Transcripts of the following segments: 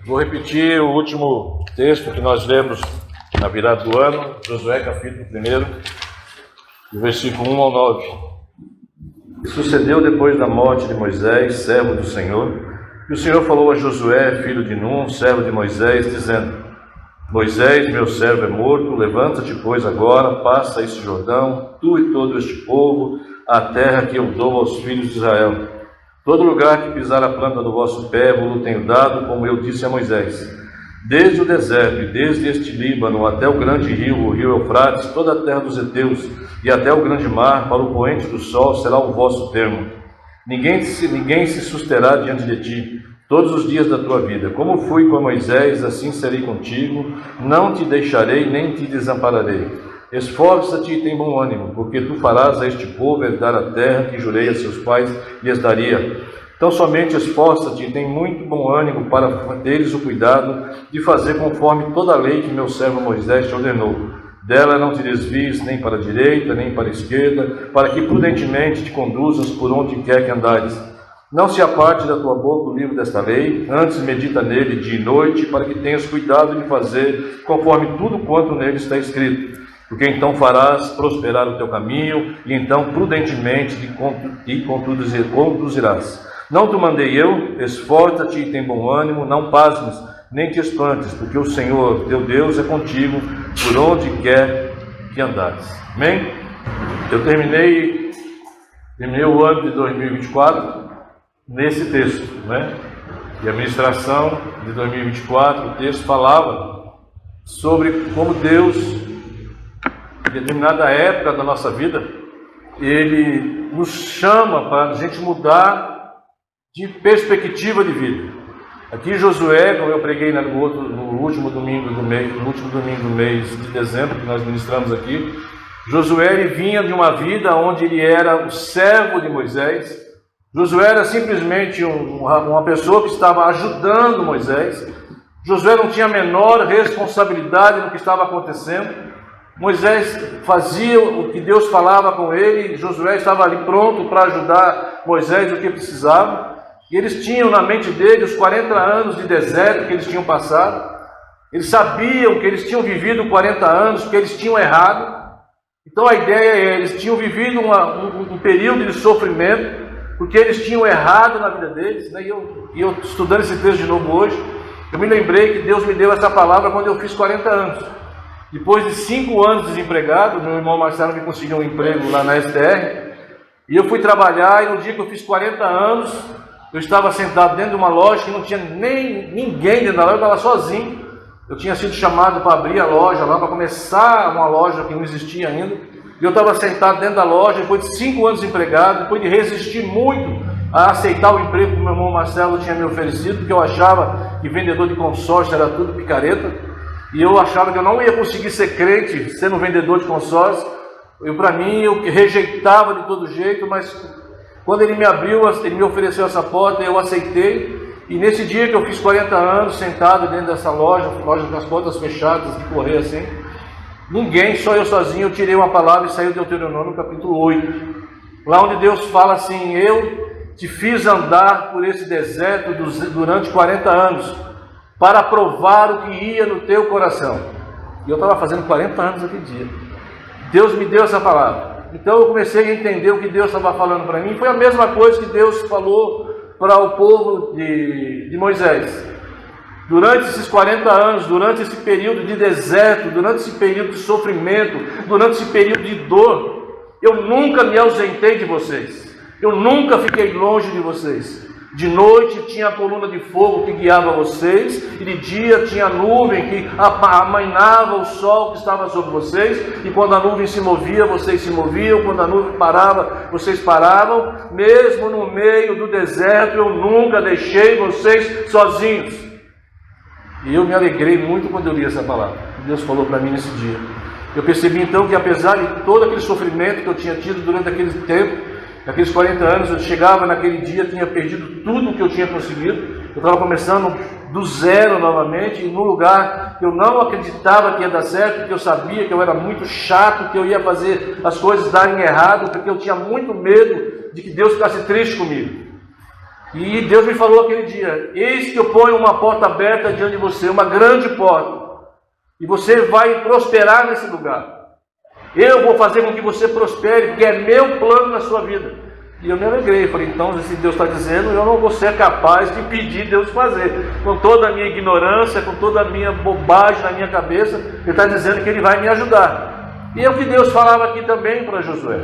Vou repetir o último texto que nós lemos na virada do ano, Josué capítulo 1, versículo 1 ao 9. Sucedeu depois da morte de Moisés, servo do Senhor, que o Senhor falou a Josué, filho de Num, servo de Moisés, dizendo: Moisés, meu servo, é morto, levanta-te, pois, agora, passa este Jordão, tu e todo este povo, a terra que eu dou aos filhos de Israel. Todo lugar que pisar a planta do vosso pé, vos tenho dado, como eu disse a Moisés. Desde o deserto e desde este Líbano até o grande rio, o rio Eufrates, toda a terra dos heteus, e até o grande mar, para o poente do sol, será o vosso termo. Ninguém se susterá diante de ti, todos os dias da tua vida. Como fui com Moisés, assim serei contigo, não te deixarei, nem te desampararei. Esforça-te e tem bom ânimo, porque tu farás a este povo herdar a terra que jurei a seus pais lhes daria. Então somente esforça-te e tem muito bom ânimo para teres o cuidado de fazer conforme toda a lei que meu servo Moisés te ordenou. Dela não te desvies nem para a direita, nem para a esquerda, para que prudentemente te conduzas por onde quer que andares. Não se aparte da tua boca o livro desta lei, antes medita nele dia e noite, para que tenhas cuidado de fazer conforme tudo quanto nele está escrito. Porque então farás prosperar o teu caminho, e então prudentemente te conduzirás. Não te mandei eu? Esforça-te e tem bom ânimo, não pasmes, nem te espantes, porque o Senhor, teu Deus, é contigo, por onde quer que andares. Amém? Eu terminei o ano de 2024 nesse texto, né? E a ministração de 2024, o texto falava sobre como Deus, em determinada época da nossa vida, Ele nos chama para a gente mudar de perspectiva de vida. Aqui Josué, como eu preguei no último domingo do mês de dezembro, que nós ministramos aqui, Josué ele vinha de uma vida onde ele era o servo de Moisés. Josué era simplesmente uma pessoa que estava ajudando Moisés. Josué não tinha a menor responsabilidade no que estava acontecendo. Moisés fazia o que Deus falava com ele, Josué estava ali pronto para ajudar Moisés o que precisava. E eles tinham na mente dele os 40 anos de deserto que eles tinham passado. Eles sabiam que eles tinham vivido 40 anos, porque eles tinham errado. Então a ideia é, eles tinham vivido um período de sofrimento, porque eles tinham errado na vida deles, né? E eu estudando esse texto de novo hoje, eu me lembrei que Deus me deu essa palavra quando eu fiz 40 anos. Depois de 5 anos desempregado, meu irmão Marcelo me conseguiu um emprego lá na STR, e eu fui trabalhar, e no dia que eu fiz 40 anos, eu estava sentado dentro de uma loja que não tinha nem ninguém dentro da loja, eu estava sozinho. Eu tinha sido chamado para abrir a loja lá, para começar uma loja que não existia ainda. E eu estava sentado dentro da loja, depois de 5 anos desempregado, depois de resistir muito a aceitar o emprego que meu irmão Marcelo tinha me oferecido, porque eu achava que vendedor de consórcio era tudo picareta. E eu achava que eu não ia conseguir ser crente, sendo vendedor de consórcio. Para mim, eu rejeitava de todo jeito, mas quando ele me abriu, ele me ofereceu essa porta, eu aceitei. E nesse dia que eu fiz 40 anos, sentado dentro dessa loja com as portas fechadas, de correr assim, ninguém, só eu sozinho, eu tirei uma palavra e saiu do Deuteronômio capítulo 8. Lá onde Deus fala assim: eu te fiz andar por esse deserto durante 40 anos, para provar o que ia no teu coração. E eu estava fazendo 40 anos naquele dia. Deus me deu essa palavra. Então eu comecei a entender o que Deus estava falando para mim. Foi a mesma coisa que Deus falou para o povo de Moisés. Durante esses 40 anos, durante esse período de deserto, durante esse período de sofrimento, durante esse período de dor, eu nunca me ausentei de vocês. Eu nunca fiquei longe de vocês. De noite tinha a coluna de fogo que guiava vocês, e de dia tinha a nuvem que amainava o sol que estava sobre vocês, e quando a nuvem se movia, vocês se moviam, quando a nuvem parava, vocês paravam. Mesmo no meio do deserto, eu nunca deixei vocês sozinhos. E eu me alegrei muito quando eu li essa palavra, que Deus falou para mim nesse dia. Eu percebi então que apesar de todo aquele sofrimento que eu tinha tido durante aquele tempo, naqueles 40 anos, eu chegava naquele dia, tinha perdido tudo o que eu tinha conseguido. Eu estava começando do zero novamente, num lugar que eu não acreditava que ia dar certo, porque eu sabia que eu era muito chato, que eu ia fazer as coisas darem errado, porque eu tinha muito medo de que Deus ficasse triste comigo. E Deus me falou aquele dia: eis que eu ponho uma porta aberta diante de você, uma grande porta, e você vai prosperar nesse lugar. Eu vou fazer com que você prospere, porque é meu plano na sua vida. E eu me alegrei, falei: então, se Deus está dizendo, eu não vou ser capaz de impedir Deus de fazer. Com toda a minha ignorância, com toda a minha bobagem na minha cabeça, Ele está dizendo que Ele vai me ajudar. E é o que Deus falava aqui também para Josué.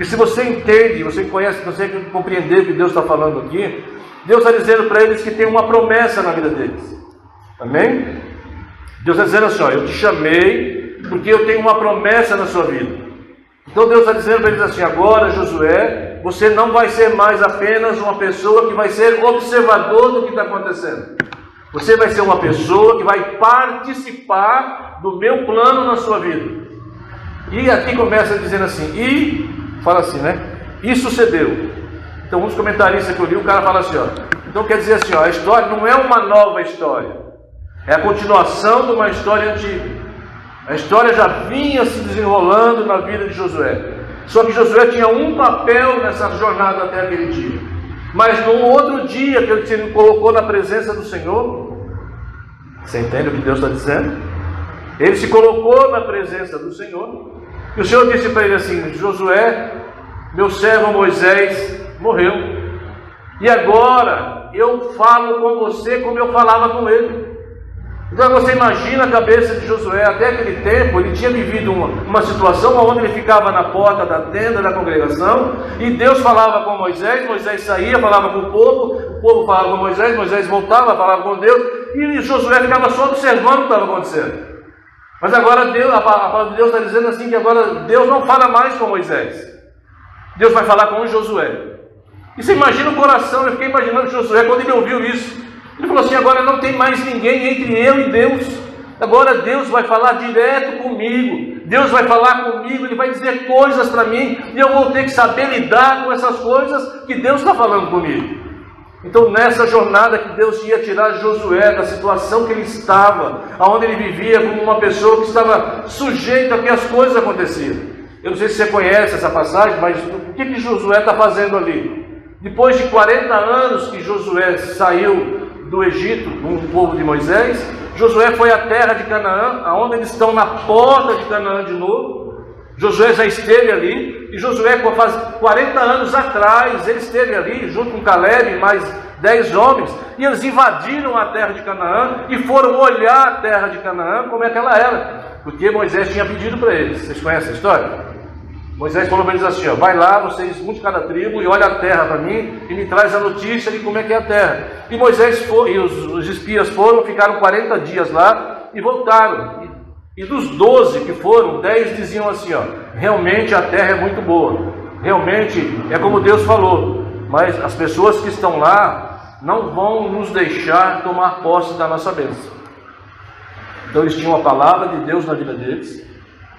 E se você entende, você conhece, você compreender o que Deus está falando aqui, Deus está dizendo para eles que tem uma promessa na vida deles. Amém? Deus está dizendo assim: ó, eu te chamei porque eu tenho uma promessa na sua vida. Então Deus está dizendo para eles assim: agora, Josué, você não vai ser mais apenas uma pessoa que vai ser observador do que está acontecendo. Você vai ser uma pessoa que vai participar do meu plano na sua vida. E aqui começa dizendo assim, fala assim, né? E sucedeu. Então, um dos comentaristas que eu li, o cara fala assim, ó. Então quer dizer assim, ó, a história não é uma nova história, é a continuação de uma história antiga. A história já vinha se desenrolando na vida de Josué. Só que Josué tinha um papel nessa jornada até aquele dia. Mas no outro dia que ele se colocou na presença do Senhor, você entende o que Deus está dizendo? Ele se colocou na presença do Senhor, e o Senhor disse para ele assim: Josué, meu servo Moisés morreu, e agora eu falo com você como eu falava com ele. Então você imagina a cabeça de Josué. Até aquele tempo ele tinha vivido uma situação onde ele ficava na porta da tenda da congregação, e Deus falava com Moisés, Moisés saía, falava com o povo falava com Moisés, Moisés voltava, falava com Deus, e Josué ficava só observando o que estava acontecendo. Mas agora Deus, a palavra de Deus está dizendo assim, que agora Deus não fala mais com Moisés, Deus vai falar com Josué. E você imagina o coração, eu fiquei imaginando Josué quando ele ouviu isso. Ele falou assim: agora não tem mais ninguém entre eu e Deus, agora Deus vai falar direto comigo, Deus vai falar comigo, Ele vai dizer coisas para mim, e eu vou ter que saber lidar com essas coisas que Deus está falando comigo. Então, nessa jornada que Deus ia tirar Josué da situação que ele estava, onde ele vivia como uma pessoa que estava sujeita a que as coisas aconteciam. Eu não sei se você conhece essa passagem, mas o que Josué está fazendo ali? Depois de 40 anos que Josué saiu do Egito com o povo de Moisés, Josué foi à terra de Canaã, aonde eles estão na porta de Canaã de novo. Josué já esteve ali, e Josué, faz 40 anos atrás, ele esteve ali junto com Caleb e mais 10 homens, e eles invadiram a terra de Canaã e foram olhar a terra de Canaã como é que ela era, porque Moisés tinha pedido para eles. Vocês conhecem a história? Moisés falou para eles assim: ó, vai lá, vocês, um de cada tribo, e olha a terra para mim, e me traz a notícia de como é que é a terra. E Moisés foi, e os espias foram, ficaram 40 dias lá, e voltaram. E dos 12 que foram, 10 diziam assim: ó, realmente a terra é muito boa, realmente é como Deus falou, mas as pessoas que estão lá não vão nos deixar tomar posse da nossa bênção. Então eles tinham a palavra de Deus na vida deles,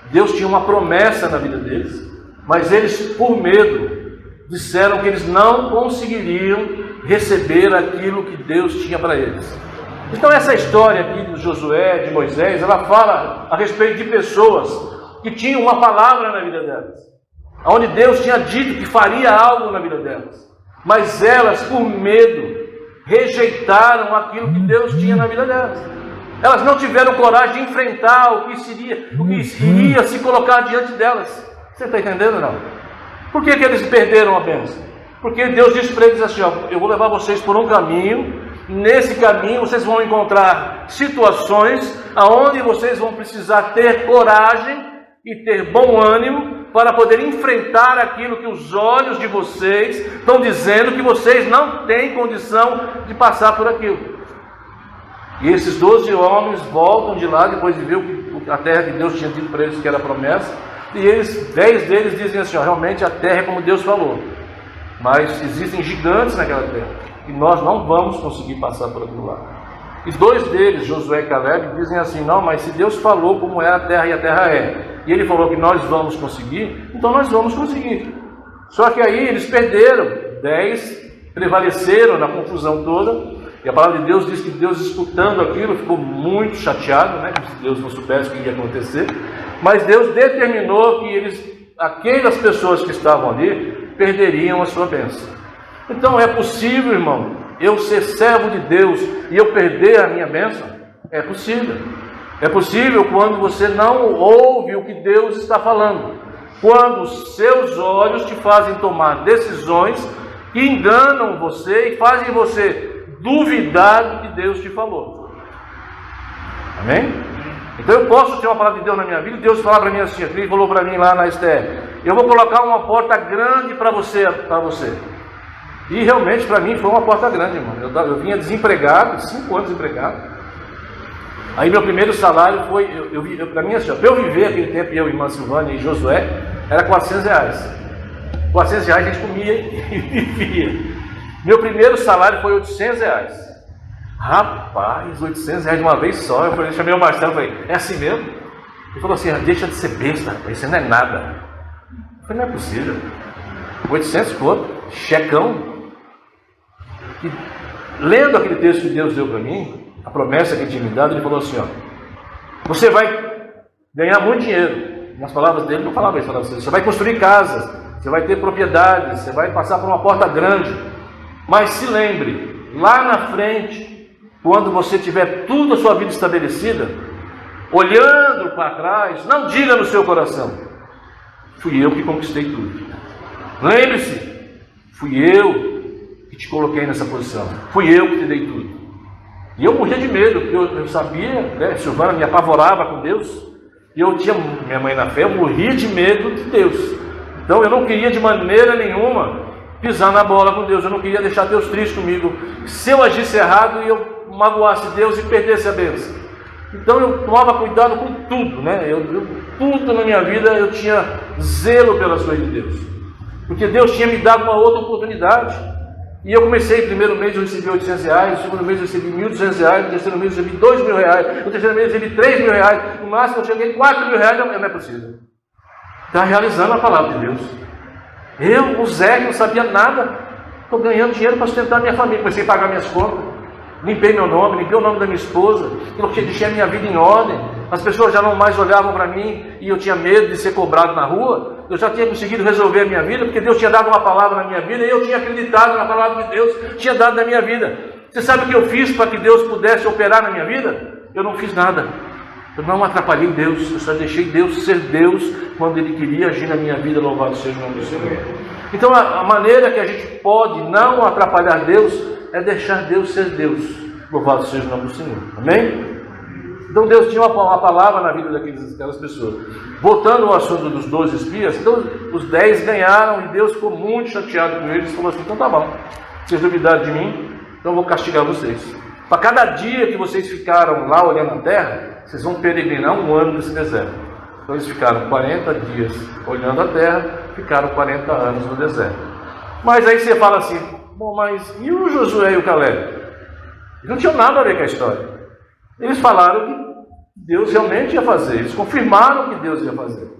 Deus tinha uma promessa na vida deles, mas eles, por medo, disseram que eles não conseguiriam receber aquilo que Deus tinha para eles. Então essa história aqui de Josué, de Moisés, ela fala a respeito de pessoas que tinham uma palavra na vida delas, onde Deus tinha dito que faria algo na vida delas, mas elas, por medo, rejeitaram aquilo que Deus tinha na vida delas. Elas não tiveram coragem de enfrentar o que iria se colocar diante delas. Você está entendendo, não? Por que eles perderam a bênção? Porque Deus disse para eles assim: ó, eu vou levar vocês por um caminho. Nesse caminho vocês vão encontrar situações aonde vocês vão precisar ter coragem e ter bom ânimo para poder enfrentar aquilo que os olhos de vocês estão dizendo que vocês não têm condição de passar por aquilo. E esses 12 homens voltam de lá depois de ver a terra que Deus tinha dito para eles que era a promessa, e 10 deles dizem assim: ó, realmente a terra é como Deus falou, mas existem gigantes naquela terra e nós não vamos conseguir passar por aquilo lá. E 2 deles, Josué e Caleb, dizem assim: não, mas se Deus falou como é a terra e a terra é, e Ele falou que nós vamos conseguir, então nós vamos conseguir. Só que aí eles perderam, 10 prevaleceram na confusão toda, e a palavra de Deus diz que Deus, escutando aquilo, ficou muito chateado, né? Como se Deus não soubesse o que ia acontecer, mas Deus determinou que aquelas pessoas que estavam ali, perderiam a sua bênção. Então é possível, irmão, eu ser servo de Deus e eu perder a minha bênção? É possível. É possível quando você não ouve o que Deus está falando. Quando os seus olhos te fazem tomar decisões que enganam você e fazem você duvidar do que Deus te falou. Amém? Então eu posso ter uma palavra de Deus na minha vida, Deus falar para mim assim, Ele falou para mim lá na STF, eu vou colocar uma porta grande para você. E realmente para mim foi uma porta grande, irmão. Eu vinha desempregado, 5 anos desempregado. Aí meu primeiro salário foi, para mim assim, para eu viver aquele tempo, eu, irmã Silvânia e Josué, era R$400. R$400 a gente comia e vivia. Meu primeiro salário foi R$800. Rapaz, R$800 de uma vez só. Eu chamei o Marcelo e falei, é assim mesmo? Ele falou assim, deixa de ser besta, rapaz, isso não é nada. Eu falei, não é possível. 800 conto, checão. E, lendo aquele texto que Deus deu para mim, a promessa que ele tinha me dado, ele falou assim, ó, você vai ganhar muito dinheiro. Nas palavras dele, não falava isso, falava assim, você vai construir casas, você vai ter propriedades, você vai passar por uma porta grande. Mas se lembre, lá na frente, quando você tiver tudo a sua vida estabelecida, olhando para trás, não diga no seu coração, fui eu que conquistei tudo. Lembre-se, fui eu que te coloquei nessa posição, fui eu que te dei tudo. E eu morria de medo, porque eu sabia, né, Silvana me apavorava com Deus, e eu tinha minha mãe na fé, eu morria de medo de Deus. Então eu não queria de maneira nenhuma pisar na bola com Deus, eu não queria deixar Deus triste comigo. Se eu agisse errado e eu magoasse Deus e perdesse a bênção. Então eu tomava cuidado com tudo, né? Tudo na minha vida eu tinha zelo pelas coisas de Deus. Porque Deus tinha me dado uma outra oportunidade. E eu comecei, no primeiro mês eu recebi R$800, no segundo mês eu recebi R$1.200, no terceiro mês eu recebi R$2.000, no terceiro mês eu recebi R$3.000, no máximo eu cheguei R$4.000, não é possível. Está realizando a palavra de Deus. Eu, o Zé, que não sabia nada, estou ganhando dinheiro para sustentar minha família, comecei a pagar minhas contas, limpei meu nome, limpei o nome da minha esposa, deixei a minha vida em ordem, as pessoas já não mais olhavam para mim e eu tinha medo de ser cobrado na rua. Eu já tinha conseguido resolver a minha vida, porque Deus tinha dado uma palavra na minha vida e eu tinha acreditado na palavra que Deus tinha dado na minha vida. Você sabe o que eu fiz para que Deus pudesse operar na minha vida? Eu não fiz nada. Eu não atrapalhei Deus, eu só deixei Deus ser Deus quando Ele queria agir na minha vida, louvado seja o nome do Senhor. Então a maneira que a gente pode não atrapalhar Deus é deixar Deus ser Deus, louvado seja o nome do Senhor. Amém? Então Deus tinha uma palavra na vida daquelas pessoas. Voltando ao assunto dos 12 espias, então os 10 ganharam e Deus ficou muito chateado com eles e falou assim, então tá bom, vocês duvidaram de mim, então eu vou castigar vocês. Para cada dia que vocês ficaram lá olhando a terra, vocês vão peregrinar 1 ano nesse deserto. Então eles ficaram 40 dias olhando a terra, ficaram 40 anos no deserto. Mas aí você fala assim, bom, mas e o Josué e o Caleb? Eles não tinham nada a ver com a história. Eles falaram que Deus realmente ia fazer, eles confirmaram que Deus ia fazer.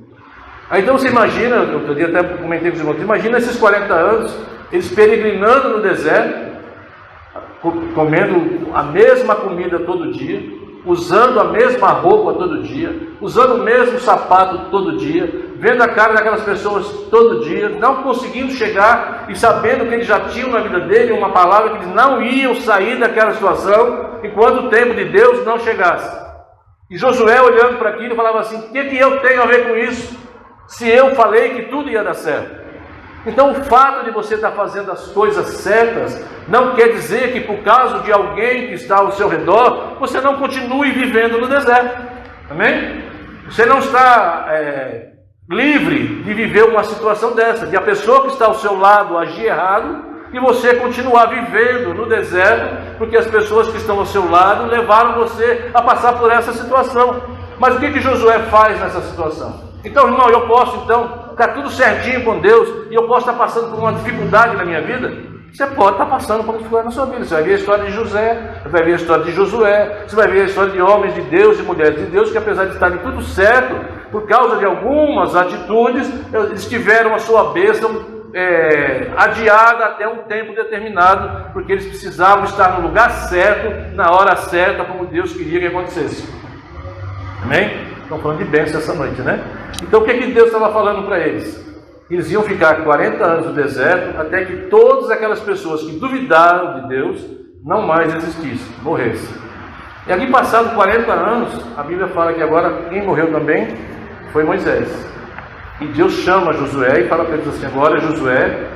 Aí então você imagina, eu até comentei com os irmãos, imagina esses 40 anos, eles peregrinando no deserto, comendo a mesma comida todo dia, usando a mesma roupa todo dia, usando o mesmo sapato todo dia, vendo a cara daquelas pessoas todo dia, não conseguindo chegar e sabendo que eles já tinham na vida dele uma palavra que eles não iam sair daquela situação enquanto o tempo de Deus não chegasse. E Josué olhando para aquilo falava assim, o que eu tenho a ver com isso? Se eu falei que tudo ia dar certo. Então o fato de você estar fazendo as coisas certas não quer dizer que por causa de alguém que está ao seu redor, você não continue vivendo no deserto. Amém? Você não está livre de viver uma situação dessa, de a pessoa que está ao seu lado agir errado e você continuar vivendo no deserto, porque as pessoas que estão ao seu lado levaram você a passar por essa situação. Mas o que Josué faz nessa situação? Então, irmão, eu posso estar tudo certinho com Deus e eu posso estar passando por uma dificuldade na minha vida? Você pode estar passando por uma dificuldade na sua vida. Você vai ver a história de José, você vai ver a história de Josué, você vai ver a história de homens de Deus e mulheres de Deus que, apesar de estarem tudo certo, por causa de algumas atitudes, eles tiveram a sua bênção adiada até um tempo determinado, porque eles precisavam estar no lugar certo, na hora certa, como Deus queria que acontecesse. Amém? Estão falando de bênção essa noite, né? Então o que Deus estava falando para eles? Eles iam ficar 40 anos no deserto, até que todas aquelas pessoas que duvidaram de Deus não mais existissem, morressem. E ali passados 40 anos, a Bíblia fala que agora quem morreu também foi Moisés. E Deus chama Josué e fala para eles assim: agora Josué,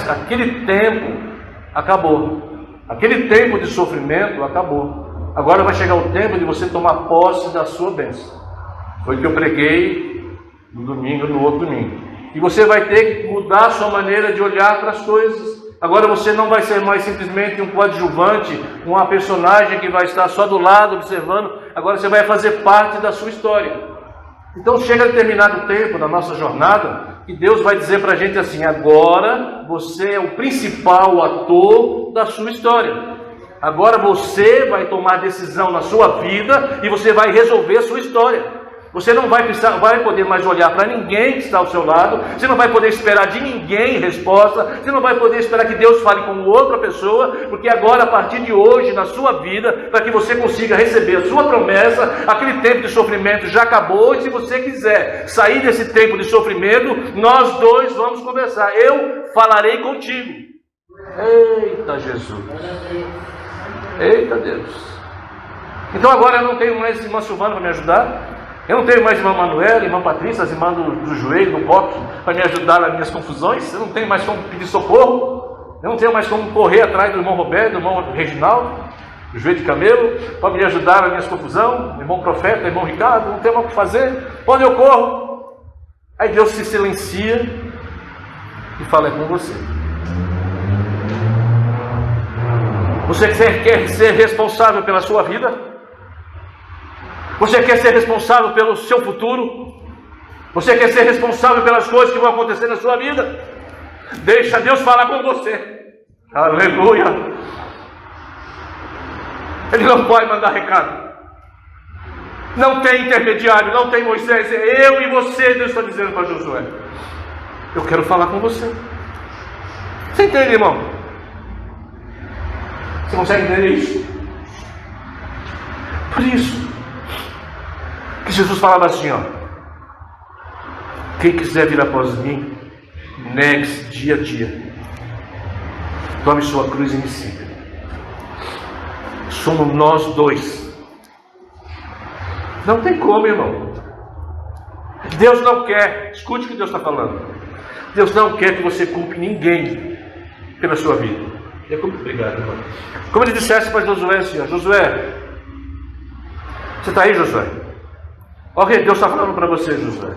aquele tempo acabou. Aquele tempo de sofrimento acabou. Agora vai chegar o tempo de você tomar posse da sua bênção. Foi o que eu preguei no domingo, no outro domingo. E você vai ter que mudar a sua maneira de olhar para as coisas. Agora você não vai ser mais simplesmente um coadjuvante, uma personagem que vai estar só do lado observando. Agora você vai fazer parte da sua história. Então chega determinado tempo na nossa jornada que Deus vai dizer para a gente assim: agora você é o principal ator da sua história. Agora você vai tomar decisão na sua vida e você vai resolver a sua história. Você não vai poder mais olhar para ninguém que está ao seu lado. Você não vai poder esperar de ninguém resposta. Você não vai poder esperar que Deus fale com outra pessoa. Porque agora, a partir de hoje, na sua vida, para que você consiga receber a sua promessa, aquele tempo de sofrimento já acabou. E se você quiser sair desse tempo de sofrimento, nós dois vamos conversar. Eu falarei contigo. Eita Jesus! Eita Deus! Então agora eu não tenho mais irmã Silvana para me ajudar. Eu não tenho mais irmã Manuela, irmã Patrícia, as irmãs do joelho, do coque, para me ajudar nas minhas confusões. Eu não tenho mais como pedir socorro. Eu não tenho mais como correr atrás do irmão Roberto, do irmão Reginaldo, do joelho de camelo, para me ajudar nas minhas confusões. Irmão Profeta, irmão Ricardo, não tenho mais o que fazer. Onde eu corro? Aí Deus se silencia e fala: é com você. Você quer ser responsável pela sua vida? Você quer ser responsável pelo seu futuro? Você quer ser responsável pelas coisas que vão acontecer na sua vida? Deixa Deus falar com você. Aleluia! Ele não pode mandar recado. Não tem intermediário, não tem Moisés. É eu e você, Deus está dizendo para Josué. Eu quero falar com você. Você entende, irmão? Você consegue entender isso? Por isso que Jesus falava assim, ó: quem quiser vir após mim, negue-se dia a dia, tome sua cruz e me siga. Somos nós dois. Não tem como, irmão. Deus não quer, escute o que Deus está falando. Deus não quer que você culpe ninguém pela sua vida. Obrigado, irmão. Como ele dissesse para Josué assim, ó: Josué, você está aí, Josué? Olha o que Deus está falando para você, Josué.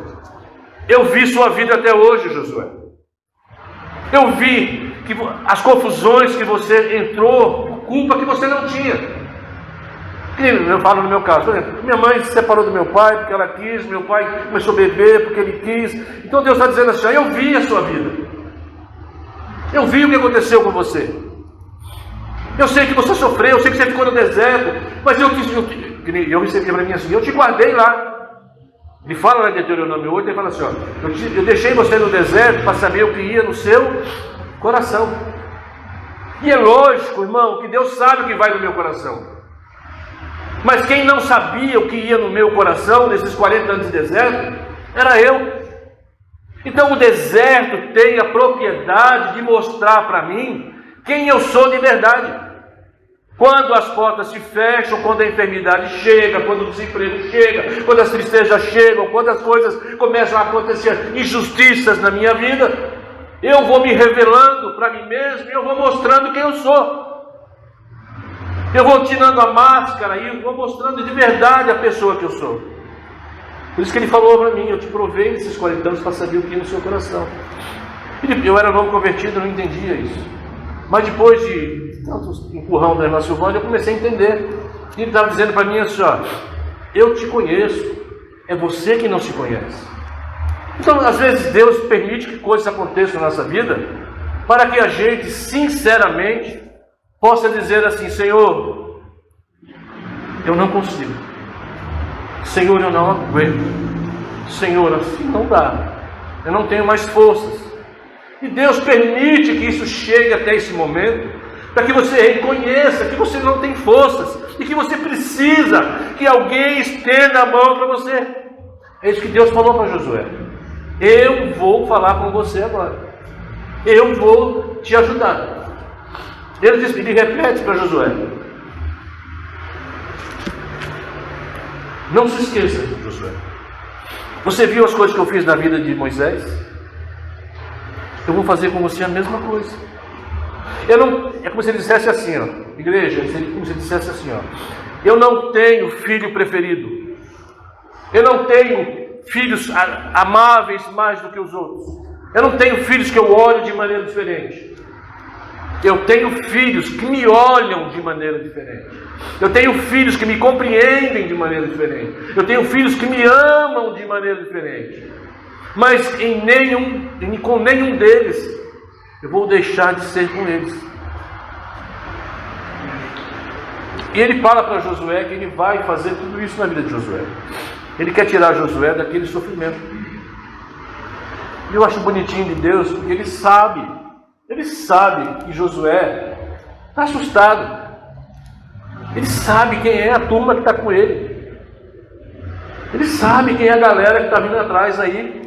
Eu vi sua vida até hoje, Josué. Eu vi que as confusões que você entrou por culpa que você não tinha. Eu falo no meu caso, por exemplo, minha mãe se separou do meu pai porque ela quis, meu pai começou a beber porque ele quis. Então Deus está dizendo assim: eu vi a sua vida. Eu vi o que aconteceu com você. Eu sei que você sofreu, eu sei que você ficou no deserto, mas eu recebi para mim assim: eu te guardei lá. Ele fala lá em Deuteronômio 8, ele fala assim: ó, eu deixei você no deserto para saber o que ia no seu coração. E é lógico, irmão, que Deus sabe o que vai no meu coração. Mas quem não sabia o que ia no meu coração nesses 40 anos de deserto era eu. Então o deserto tem a propriedade de mostrar para mim quem eu sou de verdade. Quando as portas se fecham, quando a enfermidade chega, quando o desemprego chega, quando as tristezas chegam, quando as coisas começam a acontecer, injustiças na minha vida, eu vou me revelando para mim mesmo e eu vou mostrando quem eu sou. Eu vou tirando a máscara e vou mostrando de verdade a pessoa que eu sou. Por isso que ele falou para mim: eu te provei nesses 40 anos para saber o que ia no seu coração. Eu era novo convertido, não entendia isso. Mas depois de tanto empurrão da irmã Silvana, eu comecei a entender. E ele estava dizendo para mim assim: ó, eu te conheço, é você que não se conhece. Então, às vezes, Deus permite que coisas aconteçam na nossa vida, para que a gente, sinceramente, possa dizer assim: Senhor, eu não consigo. Senhor, eu não aguento. Senhor, assim não dá. Eu não tenho mais forças. E Deus permite que isso chegue até esse momento, para que você reconheça que você não tem forças e que você precisa que alguém estenda a mão para você. É isso que Deus falou para Josué. eu vou falar com você agora. Eu vou te ajudar. Ele repete para Josué: não se esqueça, Josué. Você viu as coisas que eu fiz na vida de Moisés? Eu vou fazer com você a mesma coisa. É como se ele dissesse assim, ó, igreja, como se ele dissesse assim, ó: eu não tenho filho preferido. Eu não tenho filhos amáveis mais do que os outros. Eu não tenho filhos que eu olho de maneira diferente. Eu tenho filhos que me olham de maneira diferente. Eu tenho filhos que me compreendem de maneira diferente. Eu tenho filhos que me amam de maneira diferente. Mas com nenhum deles eu vou deixar de ser com eles. E ele fala para Josué que ele vai fazer tudo isso na vida de Josué. Ele quer tirar Josué daquele sofrimento. E eu acho bonitinho de Deus, porque ele sabe que Josué está assustado. Ele sabe quem é a turma que está com ele. Ele sabe quem é a galera que está vindo atrás aí.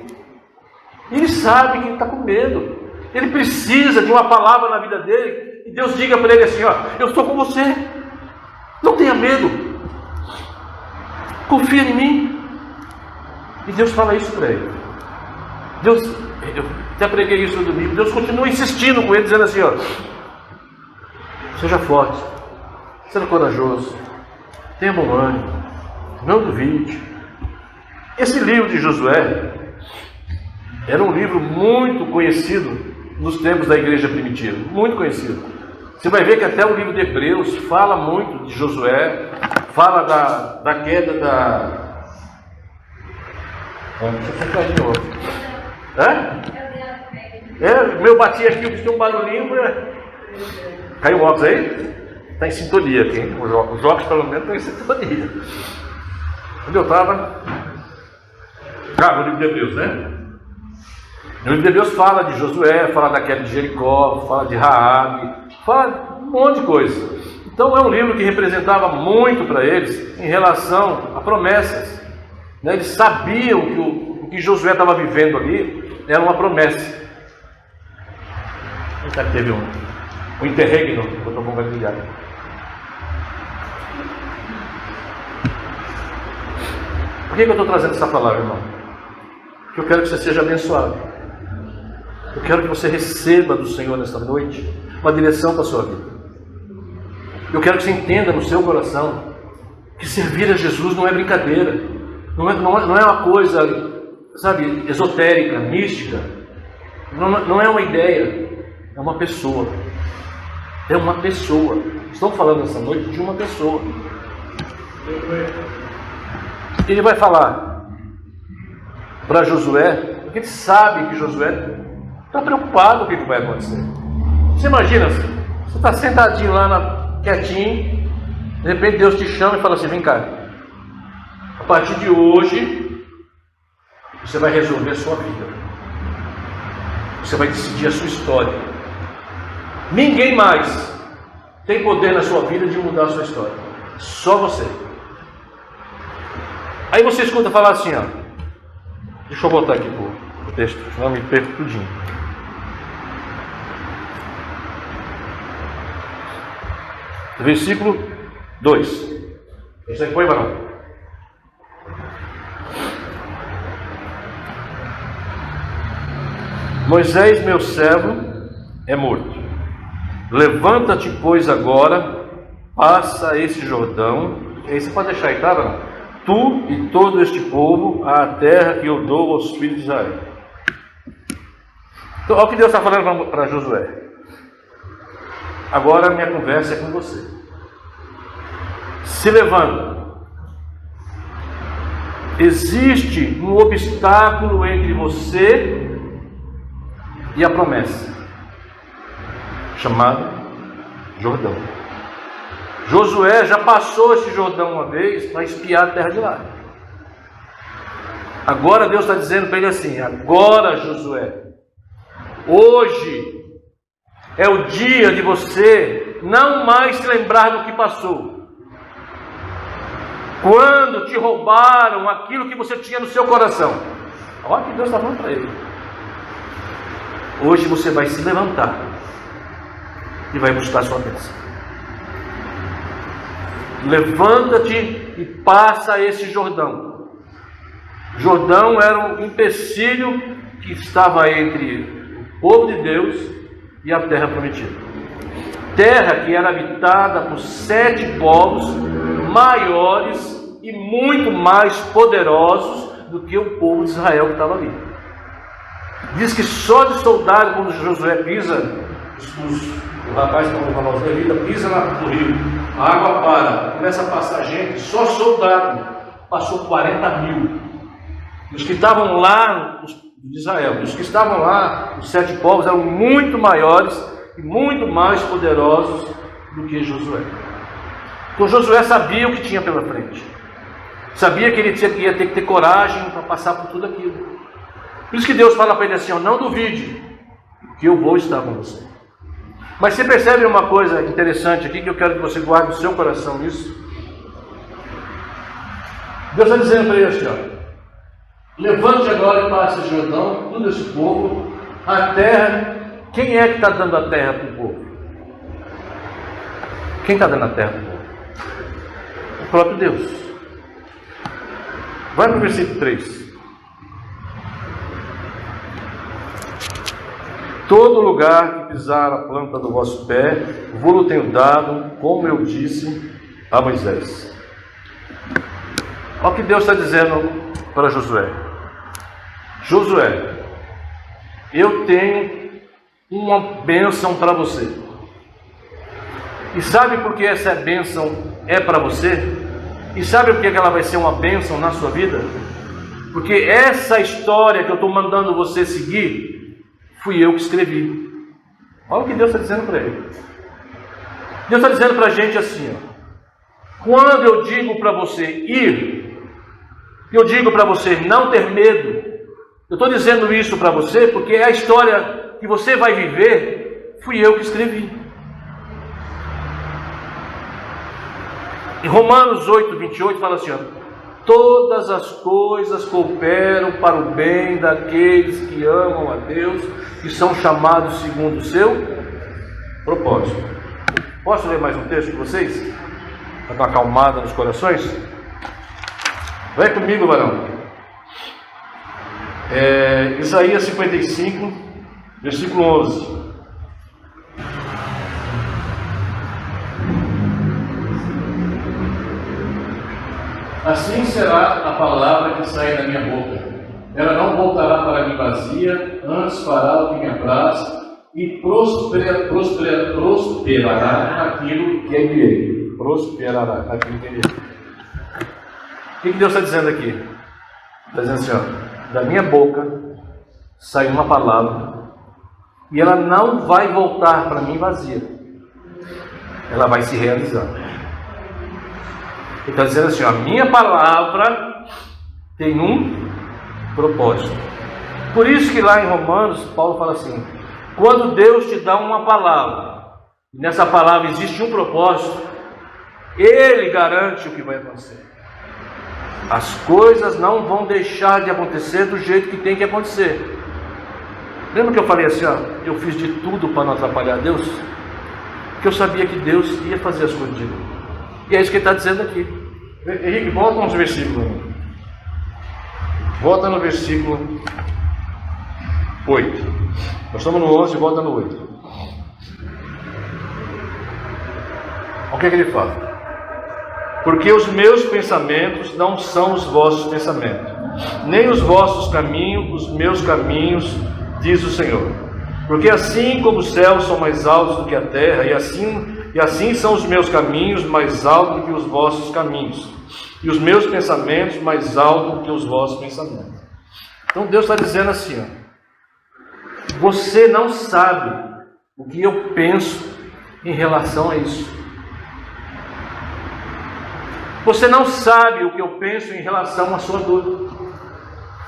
Ele sabe que ele está com medo. Ele precisa de uma palavra na vida dele. E Deus diga para ele assim: ó, eu estou com você. Não tenha medo. Confia em mim. E Deus fala isso para ele. Eu até preguei isso no domingo. Deus continua insistindo com ele, dizendo assim: ó, seja forte, seja corajoso, tenha bom ânimo, não duvide. Esse livro de Josué era um livro muito conhecido nos tempos da igreja primitiva, muito conhecido. Você vai ver que até o livro de Hebreus fala muito de Josué, fala da queda da... Deixa eu sentar de novo. Meu bati aqui, eu fiz um barulhinho. Caiu o óculos aí? Está em sintonia aqui, hein? Os óculos pelo menos estão em sintonia. Onde eu estava? No livro de Hebreus, né? No livro de Hebreus fala de Josué, fala da queda de Jericó, fala de Raabe, fala um monte de coisa. Então é um livro que representava muito para eles em relação a promessas. Eles sabiam que o que Josué estava vivendo ali era uma promessa. Teve um interregno que eu estou compartilhando. Por que eu estou trazendo essa palavra, irmão? Porque eu quero que você seja abençoado. Eu quero que você receba do Senhor nesta noite uma direção para a sua vida. Eu quero que você entenda no seu coração que servir a Jesus não é brincadeira. Não é uma coisa, sabe, esotérica, mística. Não é uma ideia. É uma pessoa. É uma pessoa. Estamos falando essa noite de uma pessoa. Ele vai falar para Josué, porque ele sabe que Josué está preocupado com o que vai acontecer. Você imagina, você está sentadinho lá, quietinho, de repente Deus te chama e fala assim: vem cá, a partir de hoje você vai resolver a sua vida. Você vai decidir a sua história. Ninguém mais tem poder na sua vida de mudar a sua história. Só você. Aí você escuta falar assim, ó. Deixa eu botar aqui o texto, senão eu me perco tudinho. Versículo 2. Isso aí foi, varão? Moisés, meu servo, é morto. Levanta-te, pois, agora, passa esse Jordão. E aí você pode deixar aí, tá, varão? Tu e todo este povo à terra que eu dou aos filhos de Israel. Então, olha o que Deus está falando para Josué. Agora a minha conversa é com você. Se levanta. Existe um obstáculo entre você e a promessa, chamado Jordão. Josué já passou esse Jordão uma vez para espiar a terra de lá. Agora Deus está dizendo para ele assim: agora, Josué, hoje é o dia de você não mais se lembrar do que passou. Quando te roubaram aquilo que você tinha no seu coração, Olha o que Deus está falando para ele. Hoje você vai se levantar e vai buscar a sua bênção. Levanta-te e passa esse Jordão. Jordão era um empecilho que estava entre o povo de Deus e a terra prometida. Terra que era habitada por 7 povos maiores e muito mais poderosos do que o povo de Israel que estava ali. Diz que só de soldado, quando Josué pisa, o rapaz que estava falando, a vida pisa no rio, a água para, começa a passar gente, só soldado, passou 40 mil. Os que estavam lá, de Israel, os que estavam lá, os 7 povos, eram muito maiores e muito mais poderosos do que Josué. Então Josué sabia o que tinha pela frente. Sabia que ele ia ter que ter coragem para passar por tudo aquilo. Por isso que Deus fala para ele assim, ó, não duvide, que eu vou estar com você. Mas você percebe uma coisa interessante aqui, que eu quero que você guarde no seu coração isso. Deus está dizendo para ele assim, ó, levante agora e passe o Jordão, todo esse povo, a terra. Quem é que está dando a terra para o povo? Quem está dando a terra para o povo? O próprio Deus. Vai para o versículo 3. Todo lugar que pisar a planta do vosso pé, vou-lo tenho dado, como eu disse a Moisés. Olha o que Deus está dizendo para Josué. Josué, eu tenho uma bênção para você. E sabe por que essa bênção é para você? E sabe por que ela vai ser uma bênção na sua vida? Porque essa história que eu estou mandando você seguir, fui eu que escrevi. Olha o que Deus está dizendo para ele. Deus está dizendo para a gente assim, ó, quando eu digo para você ir, eu digo para você não ter medo, eu estou dizendo isso para você porque é a história que você vai viver, fui eu que escrevi. Em Romanos 8, 28 fala assim, ó, todas as coisas cooperam para o bem daqueles que amam a Deus, que são chamados segundo o seu propósito. Posso ler mais um texto com vocês? Para dar uma acalmada nos corações? Vai comigo, varão. Isaías 55, versículo 11. Assim será a palavra que sai da minha boca. Ela não voltará para mim vazia, antes fará o que me apraz e prosperará naquilo que enviei. Prosperará naquilo que enviei. O que Deus está dizendo aqui? Está dizendo assim, ó, da minha boca sai uma palavra e ela não vai voltar para mim vazia. Ela vai se realizar. Ele está dizendo assim, ó, a minha palavra tem um propósito. Por isso que lá em Romanos, Paulo fala assim, quando Deus te dá uma palavra, e nessa palavra existe um propósito, Ele garante o que vai acontecer. As coisas não vão deixar de acontecer do jeito que tem que acontecer. Lembra que eu falei assim, ó, eu fiz de tudo para não atrapalhar Deus? Porque eu sabia que Deus ia fazer as coisas de novo. E é isso que ele está dizendo aqui. Henrique, volta nos versículos. Volta no versículo 8. Nós estamos no 11, volta no 8. Olha o que ele fala. Porque os meus pensamentos não são os vossos pensamentos, nem os vossos caminhos, os meus caminhos, diz o Senhor. Porque assim como os céus são mais altos do que a terra, e assim são os meus caminhos mais altos do que os vossos caminhos, e os meus pensamentos mais altos do que os vossos pensamentos. Então Deus está dizendo assim, ó, você não sabe o que eu penso em relação a isso. Você não sabe o que eu penso em relação à sua dor.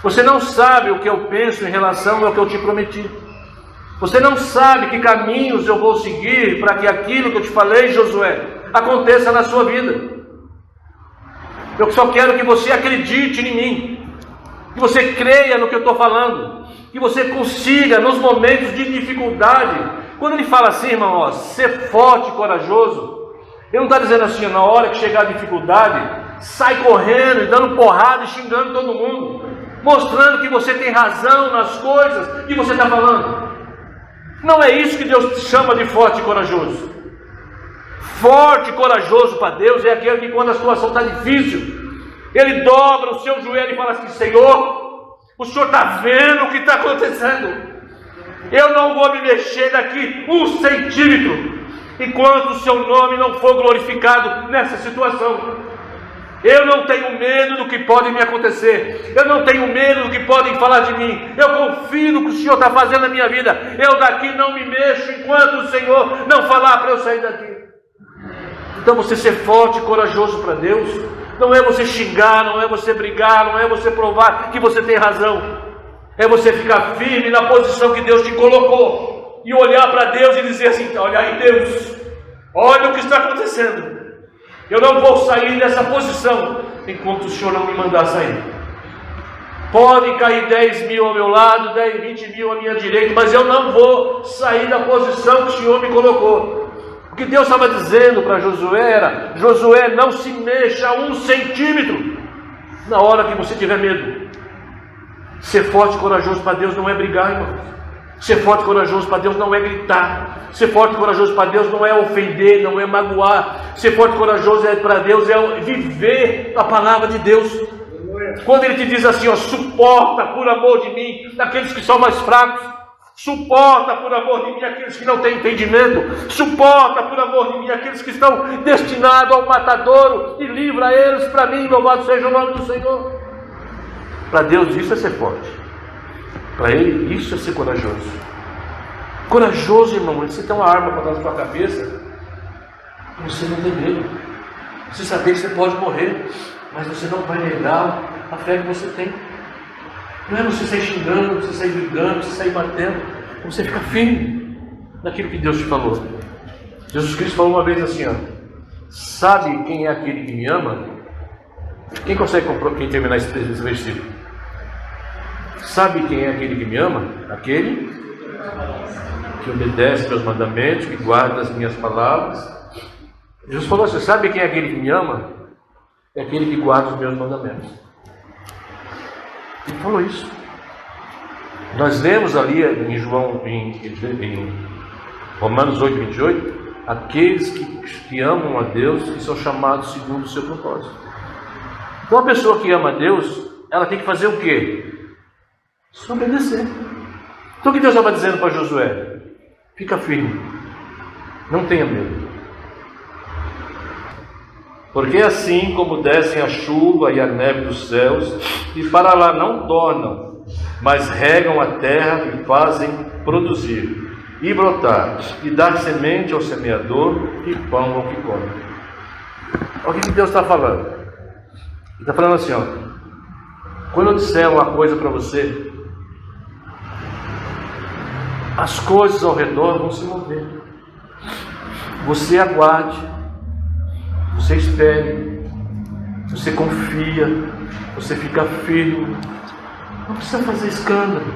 Você não sabe o que eu penso em relação ao que eu te prometi. Você não sabe que caminhos eu vou seguir para que aquilo que eu te falei, Josué, aconteça na sua vida. Eu só quero que você acredite em mim. Que você creia no que eu estou falando. Que você consiga, nos momentos de dificuldade. Quando ele fala assim, irmão, ó, ser forte e corajoso. Ele não está dizendo assim, na hora que chegar a dificuldade, sai correndo e dando porrada e xingando todo mundo. Mostrando que você tem razão nas coisas que você está falando. Não é isso que Deus chama de forte e corajoso. Forte e corajoso para Deus é aquele que, quando a situação está difícil, ele dobra o seu joelho e fala assim: Senhor, o Senhor está vendo o que está acontecendo. Eu não vou me mexer daqui 1 centímetro enquanto o seu nome não for glorificado nessa situação. Eu não tenho medo do que pode me acontecer. Eu não tenho medo do que podem falar de mim. Eu confio no que o Senhor está fazendo na minha vida. Eu daqui não me mexo enquanto o Senhor não falar para eu sair daqui. Então você ser forte e corajoso para Deus não é você xingar, não é você brigar, não é você provar que você tem razão. É você ficar firme na posição que Deus te colocou e olhar para Deus e dizer assim: olha aí, Deus, olha o que está acontecendo. Eu não vou sair dessa posição enquanto o Senhor não me mandar sair. Podem cair 10 mil ao meu lado, 20 mil à minha direita, mas eu não vou sair da posição que o Senhor me colocou. O que Deus estava dizendo para Josué era: Josué, não se mexa 1 centímetro na hora que você tiver medo. Ser forte e corajoso para Deus não é brigar, irmãos. Ser forte e corajoso para Deus não é gritar. Ser forte e corajoso para Deus não é ofender, não é magoar. Ser forte e corajoso para Deus é viver a palavra de Deus. Quando Ele te diz assim, ó, suporta por amor de mim daqueles que são mais fracos. Suporta por amor de mim aqueles que não têm entendimento. Suporta por amor de mim aqueles que estão destinados ao matadouro. E livra eles para mim, louvado seja o nome do Senhor. Para Deus isso é ser forte. Para Ele, isso é ser corajoso. Corajoso, irmão, você tem uma arma para dar na sua cabeça, você não tem medo. Você saber que você pode morrer, mas você não vai negar a fé que você tem. Não é você sair xingando, você sair brigando, você sair batendo. Você fica firme naquilo que Deus te falou. Jesus Cristo falou uma vez assim, ó: sabe quem é aquele que me ama? Quem consegue terminar esse versículo? Sabe quem é aquele que me ama? Aquele que obedece meus mandamentos, que guarda as minhas palavras. Jesus falou assim: sabe quem é aquele que me ama? É aquele que guarda os meus mandamentos. Ele falou isso. Nós lemos ali em Romanos 8, 28, aqueles que amam a Deus, que são chamados segundo o seu propósito. Então a pessoa que ama a Deus, ela tem que fazer o quê? Só obedecer. Então o que Deus estava dizendo para Josué? Fica firme, não tenha medo. Porque assim como descem a chuva e a neve dos céus, e para lá não tornam, mas regam a terra e fazem produzir, e brotar, e dar semente ao semeador, e pão ao que come. Olha o que Deus está falando. Ele está falando assim, ó: quando eu disser uma coisa para você, as coisas ao redor vão se mover. Você aguarde, você espere, você confia, você fica firme. Não precisa fazer escândalo,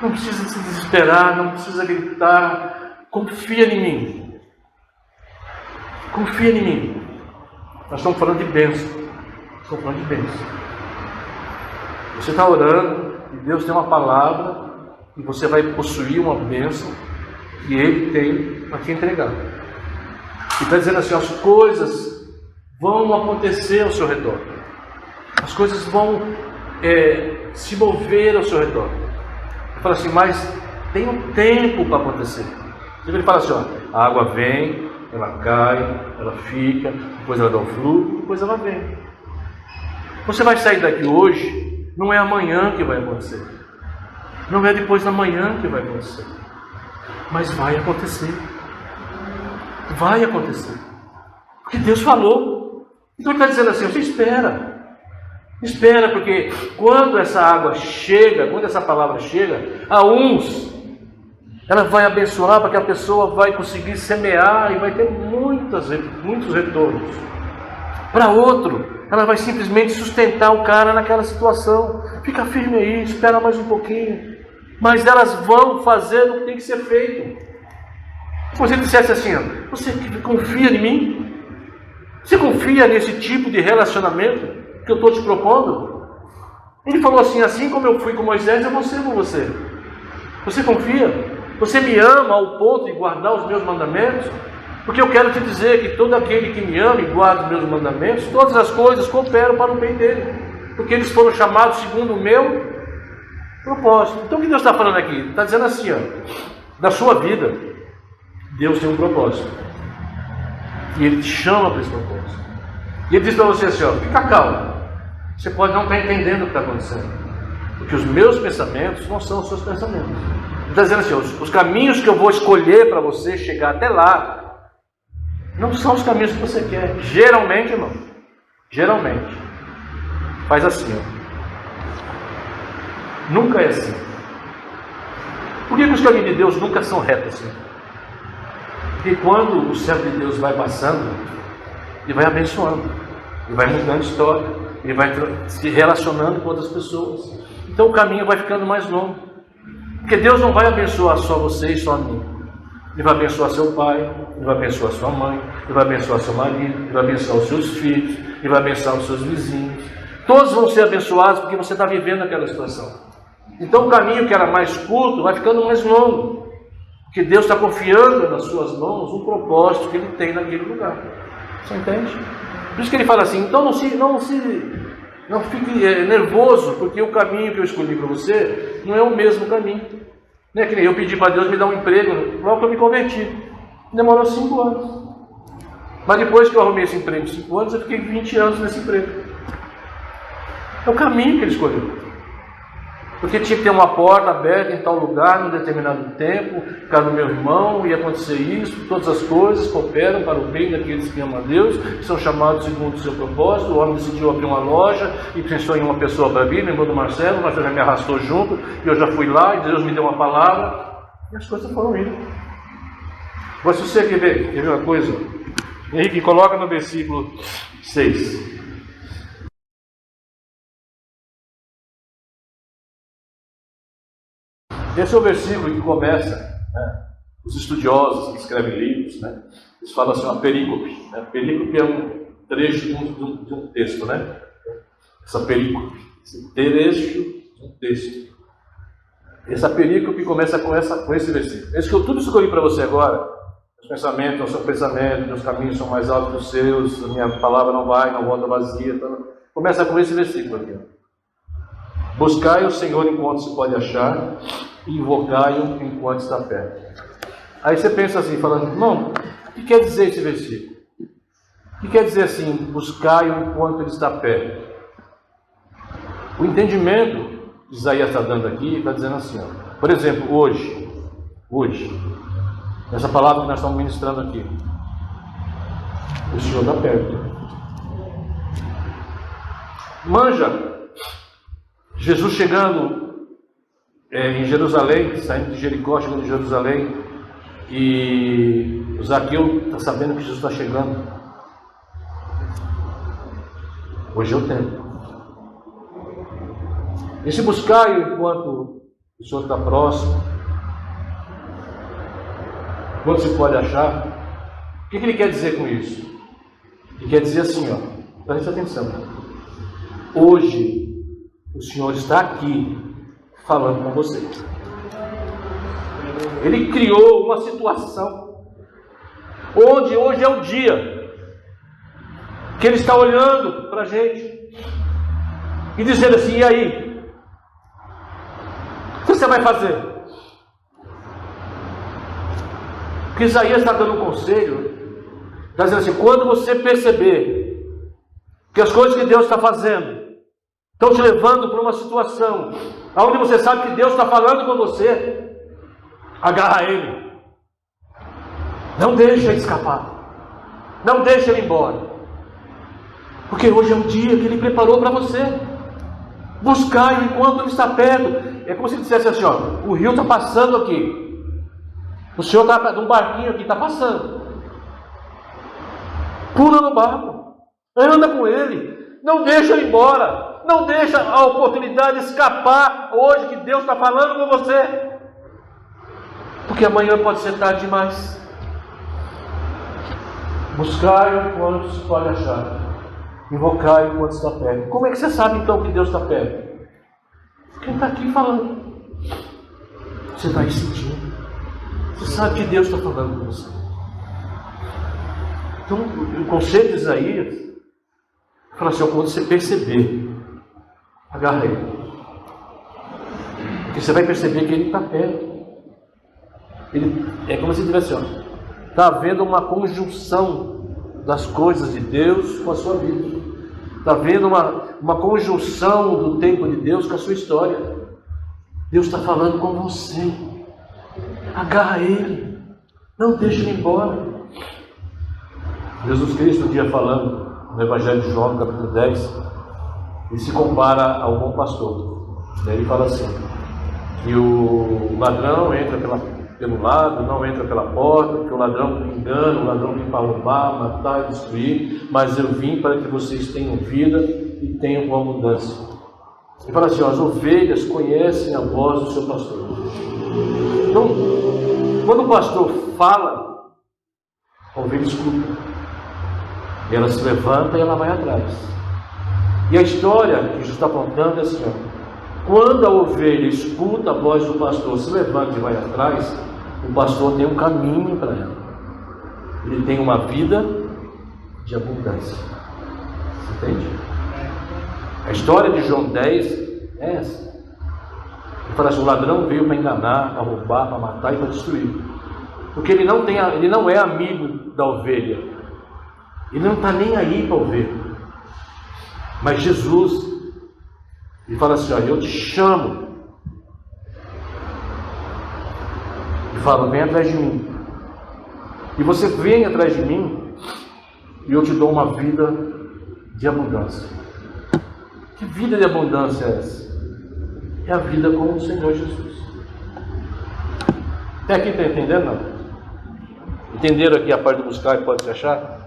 não precisa se desesperar, não precisa gritar. Confia em mim. Confia em mim. Nós estamos falando de bênção. Estamos falando de bênção. Você está orando e Deus tem uma palavra e você vai possuir uma bênção que Ele tem para te entregar. E está dizendo assim: as coisas vão acontecer ao seu redor. As coisas vão se mover ao seu redor. Ele fala assim: mas tem um tempo para acontecer. Ele fala assim, ó: a água vem, ela cai, ela fica, depois ela dá um fluxo, depois ela vem. Você vai sair daqui hoje, não é amanhã que vai acontecer. Não é depois da manhã que vai acontecer. Mas vai acontecer. Vai acontecer. Porque Deus falou. Então Ele está dizendo assim: você espera. Espera, porque quando essa água chega, quando essa palavra chega, a uns, ela vai abençoar, porque a pessoa vai conseguir semear e vai ter muitos retornos. Para outro, ela vai simplesmente sustentar o cara naquela situação. Fica firme aí, espera mais um pouquinho. Mas elas vão fazer o que tem que ser feito. Se você dissesse assim, ó, você confia em mim? Você confia nesse tipo de relacionamento que eu estou te propondo? Ele falou assim como eu fui com Moisés, eu vou ser com você. Você confia? Você me ama ao ponto de guardar os meus mandamentos? Porque eu quero te dizer que todo aquele que me ama e guarda os meus mandamentos, todas as coisas cooperam para o bem dele. Porque eles foram chamados segundo o meu propósito. Então o que Deus está falando aqui? Ele está dizendo assim, ó, da sua vida, Deus tem um propósito. E Ele te chama para esse propósito. E Ele diz para você assim, ó, fica calmo. Você pode não estar entendendo o que está acontecendo. Porque os meus pensamentos não são os seus pensamentos. Ele está dizendo assim, os caminhos que eu vou escolher para você chegar até lá, não são os caminhos que você quer. Geralmente, irmão. Geralmente. Faz assim, ó. Nunca é assim. Por que os caminhos de Deus nunca são retos assim? Porque quando o servo de Deus vai passando, ele vai abençoando, ele vai mudando história, ele vai se relacionando com outras pessoas. Então o caminho vai ficando mais longo. Porque Deus não vai abençoar só você e só a mim. Ele vai abençoar seu pai, ele vai abençoar sua mãe, ele vai abençoar seu marido, ele vai abençoar os seus filhos, ele vai abençoar os seus vizinhos. Todos vão ser abençoados porque você está vivendo aquela situação. Então o caminho que era mais curto vai ficando mais longo. Porque Deus está confiando nas suas mãos um propósito que Ele tem naquele lugar. Você entende? Por isso que Ele fala assim, então não fique nervoso, porque o caminho que eu escolhi para você não é o mesmo caminho. Não é que nem eu pedi para Deus me dar um emprego logo que eu me converti. Demorou 5 anos. Mas depois que eu arrumei esse emprego de 5 anos, eu fiquei 20 anos nesse emprego. É o caminho que Ele escolheu. Porque tinha que ter uma porta aberta em tal lugar, num determinado tempo, ficar no meu irmão, ia acontecer isso, todas as coisas cooperam para o bem daqueles que amam a Deus, que são chamados segundo o seu propósito. O homem decidiu abrir uma loja e pensou em uma pessoa para vir, lembrou do Marcelo, o Marcelo já me arrastou junto, e eu já fui lá, e Deus me deu uma palavra, e as coisas foram indo. Agora, se você quer ver uma coisa, Henrique, coloca no versículo 6. Esse é o versículo que começa, né? Os estudiosos que escrevem livros, né? Eles falam assim, uma perícope. Né? Perícope é um trecho de um texto, né? Essa perícope, esse trecho de um texto. Essa perícope começa com esse versículo. Esse que eu tudo escolhi para você agora. Os pensamentos, o seu pensamento, meus caminhos são mais altos que os seus, a minha palavra não volta vazia. Então, começa com esse versículo aqui. Ó. Buscai o Senhor enquanto se pode achar, e invocai-o enquanto está perto. Aí você pensa assim, falando, irmão, o que quer dizer esse versículo? O que quer dizer assim, buscai-o enquanto ele está perto? O entendimento que Isaías está dando aqui, está dizendo assim, ó, por exemplo, hoje, essa palavra que nós estamos ministrando aqui, o Senhor está perto. Manja, Jesus chegando em Jerusalém, saindo de Jericó, chegando em Jerusalém, e o Zaqueu está sabendo que Jesus está chegando. Hoje é o tempo. E se buscar enquanto o Senhor está próximo, quando se pode achar, o que ele quer dizer com isso? Ele quer dizer assim, ó, preste atenção. Hoje, o Senhor está aqui, falando com você. Ele criou uma situação, onde hoje é o dia, que Ele está olhando para a gente, e dizendo assim, e aí? O que você vai fazer? Porque Isaías está dando um conselho, está dizendo assim, quando você perceber que as coisas que Deus está fazendo estão te levando para uma situação onde você sabe que Deus está falando com você, agarra Ele. Não deixa Ele escapar. Não deixa Ele ir embora. Porque hoje é o dia que Ele preparou para você. Buscar enquanto Ele está perto. É como se Ele dissesse assim, ó, o rio está passando aqui. O Senhor está num barquinho aqui, está passando. Pula no barco. Anda com Ele. Não deixa Ele ir embora. embora. Não deixa a oportunidade escapar hoje que Deus está falando com você. Porque amanhã pode ser tarde demais. Buscai enquanto se pode achar. Invocai enquanto está perto. Como é que você sabe então que Deus está perto? Quem está aqui falando. Você está aí sentindo. Você sabe que Deus está falando com você. Então, o conselho de Isaías fala assim: quando você perceber, agarra ele. Porque você vai perceber que ele está perto. Ele, é como se tivesse, está havendo uma conjunção das coisas de Deus com a sua vida. Está havendo uma conjunção do tempo de Deus com a sua história. Deus está falando com você. Agarra ele. Não deixe ele embora. Jesus Cristo, um dia falando no Evangelho de João, capítulo 10, ele se compara ao bom pastor. Daí ele fala assim: que o ladrão entra pelo lado, não entra pela porta, porque o ladrão engana, o ladrão vem para roubar, matar e destruir, mas eu vim para que vocês tenham vida e tenham com abundância. Ele fala assim: as ovelhas conhecem a voz do seu pastor. Então, quando o pastor fala, a ovelha escuta. E ela se levanta e ela vai atrás. E a história que Jesus está contando é assim: quando a ovelha escuta a voz do pastor, se levanta e vai atrás, o pastor tem um caminho para ela. Ele tem uma vida de abundância. Você entende? A história de João 10 é essa. Ele fala assim: o ladrão veio para enganar, para roubar, para matar e para destruir. Porque ele não é amigo da ovelha. Ele não está nem aí para a ovelha. Mas Jesus, ele fala assim: eu te chamo. Ele fala: vem atrás de mim. E você vem atrás de mim, e eu te dou uma vida de abundância. Que vida de abundância é essa? É a vida com o Senhor Jesus. Até aqui está entendendo? Não? Entenderam aqui a parte do buscar e pode se achar?